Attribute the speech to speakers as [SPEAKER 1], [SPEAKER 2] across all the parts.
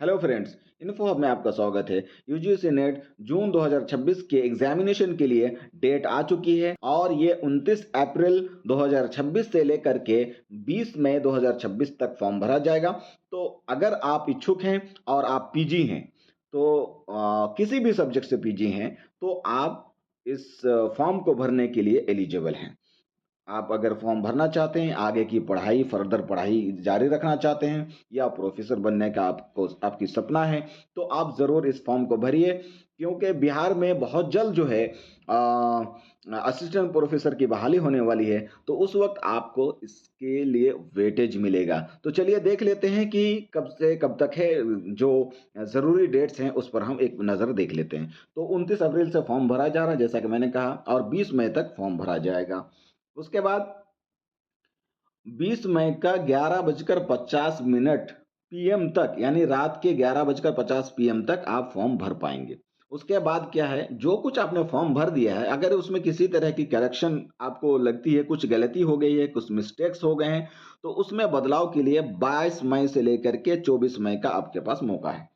[SPEAKER 1] Hello friends, info hub में आपका स्वागत है। यूजीसी नेट जून 2026 के एग्जामिनेशन के लिए डेट आ चुकी है और ये 29 अप्रैल 2026 से लेकर के 20 मई 2026 तक फॉर्म भरा जाएगा। तो अगर आप इच्छुक हैं और आप पीजी हैं, तो किसी भी सब्जेक्ट से पीजी हैं, तो आप इस फॉर्म को भरने के लिए एलिजिबल हैं। आप अगर फॉर्म भरना चाहते हैं, आगे की पढ़ाई फर्दर पढ़ाई जारी रखना चाहते हैं या प्रोफेसर बनने का आपको आपकी सपना है, तो आप ज़रूर इस फॉर्म को भरिए क्योंकि बिहार में बहुत जल्द जो है असिस्टेंट प्रोफेसर की बहाली होने वाली है, तो उस वक़्त आपको इसके लिए वेटेज मिलेगा। तो चलिए देख लेते हैं कि कब से कब तक है, जो ज़रूरी डेट्स हैं, उस पर हम एक नज़र देख लेते हैं। तो 29 अप्रैल से फॉर्म भरा जा रहा है जैसा कि मैंने कहा और 20 मई तक फॉर्म भरा जाएगा। उसके बाद 20 मई का 11:50 पीएम तक यानी रात के 11:50 पीएम तक आप फॉर्म भर पाएँगे। उसके बाद क्या है, जो कुछ आपने फॉर्म भर दिया है, अगर उसमें किसी तरह की करेक्शन आपको लगती है, कुछ गलती हो गई है, कुछ मिस्टेक्स हो गए हैं, तो उसमें बदलाव के लिए 22 मई से लेकर के 24 मई का आपके पास मौका है।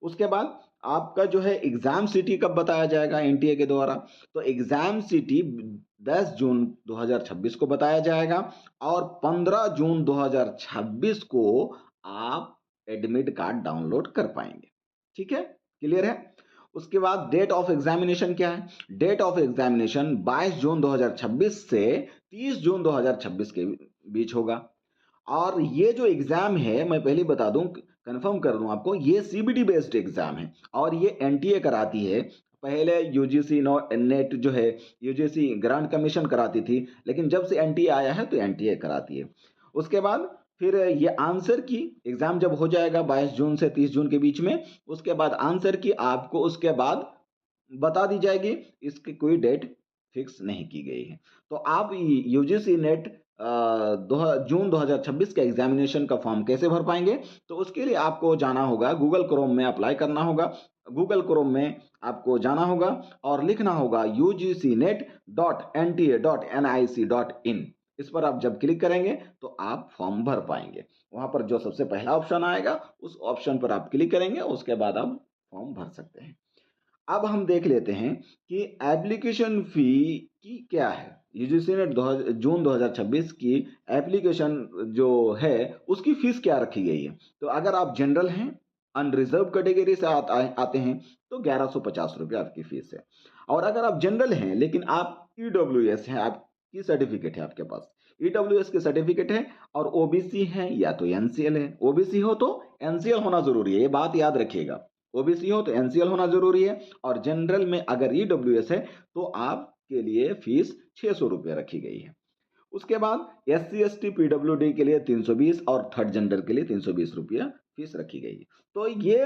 [SPEAKER 1] उसके बाद आपका जो है एग्जाम सिटी कब बताया जाएगा एनटीए के द्वारा, तो एग्जाम सिटी 10 जून 2026 को बताया जाएगा और 15 जून 2026 को आप एडमिट कार्ड डाउनलोड कर पाएंगे। ठीक है, क्लियर है। उसके बाद डेट ऑफ एग्जामिनेशन क्या है, डेट ऑफ एग्जामिनेशन 22 जून 2026 से 30 जून 2026 के बीच होगा। और ये जो एग्ज़ाम है, मैं पहले ही बता दूँ, कन्फर्म कर दूँ आपको, ये सीबीटी बेस्ड एग्ज़ाम है और ये एनटीए कराती है। पहले यूजीसी नो नेट जो है, यूजीसी ग्रांट कमीशन कराती थी, लेकिन जब से एनटीए आया है, तो एनटीए कराती है। उसके बाद फिर ये आंसर की एग्ज़ाम जब हो जाएगा 22 जून से 30 जून के बीच में, उसके बाद आंसर की आपको उसके बाद बता दी जाएगी, इसकी कोई डेट फिक्स नहीं की गई है। तो आप यूजीसी नेट जून 2026 के एग्जामिनेशन का फॉर्म कैसे भर पाएंगे, तो उसके लिए आपको जाना होगा गूगल क्रोम में, अप्लाई करना होगा। गूगल क्रोम में आपको जाना होगा और लिखना होगा ugcnet.nta.nic.in। इस पर आप जब क्लिक करेंगे तो आप फॉर्म भर पाएंगे। वहां पर जो सबसे पहला ऑप्शन आएगा, उस ऑप्शन पर आप क्लिक करेंगे, उसके बाद आप फॉर्म भर सकते हैं। अब हम देख लेते हैं कि एप्लीकेशन फ़ी की क्या है। यूजीसी ने जून 2026 की एप्लीकेशन जो है, उसकी फ़ीस क्या रखी गई है। तो अगर आप जनरल हैं, अनरिज़र्व कैटेगरी से आते हैं, तो ₹1150 आपकी फ़ीस है। और अगर आप जनरल हैं, लेकिन आप ईडब्ल्यूएस हैं, आपकी सर्टिफ़िकेट है आपके पास, ईडब्ल्यूएस की सर्टिफ़िकेट है और ओबीसी हैं या तो एनसीएल है। ओबीसी हो तो एनसीएल होना ज़रूरी है, ये बात याद रखिएगा। ओबीसी हो तो एनसीएल होना जरूरी है और जनरल में अगर ईडब्ल्यूएस है तो आपके लिए फीस ₹600 रखी गई है। उसके बाद S C S T PWD के लिए 320 और थर्ड जेंडर के लिए ₹320 फीस रखी गई है। तो ये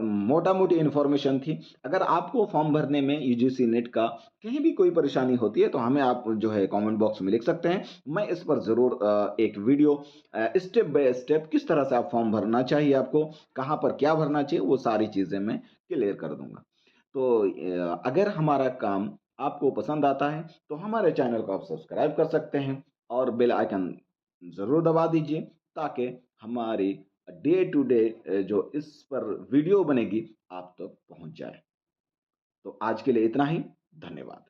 [SPEAKER 1] मोटा मोटी इंफॉर्मेशन थी। अगर आपको फॉर्म भरने में यूजीसी नेट का कहीं भी कोई परेशानी होती है तो हमें आप जो है कमेंट बॉक्स में लिख सकते हैं। मैं इस पर ज़रूर एक वीडियो स्टेप बाय स्टेप किस तरह से आप फॉर्म भरना चाहिए, आपको कहाँ पर क्या भरना चाहिए, वो सारी चीज़ें मैं क्लियर कर दूंगा। तो अगर हमारा काम आपको पसंद आता है तो हमारे चैनल को आप सब्सक्राइब कर सकते हैं और बेल आइकन ज़रूर दबा दीजिए ताकि हमारी डे टू डे जो इस पर वीडियो बनेगी आप तक पहुंच जाए। तो आज के लिए इतना ही। धन्यवाद।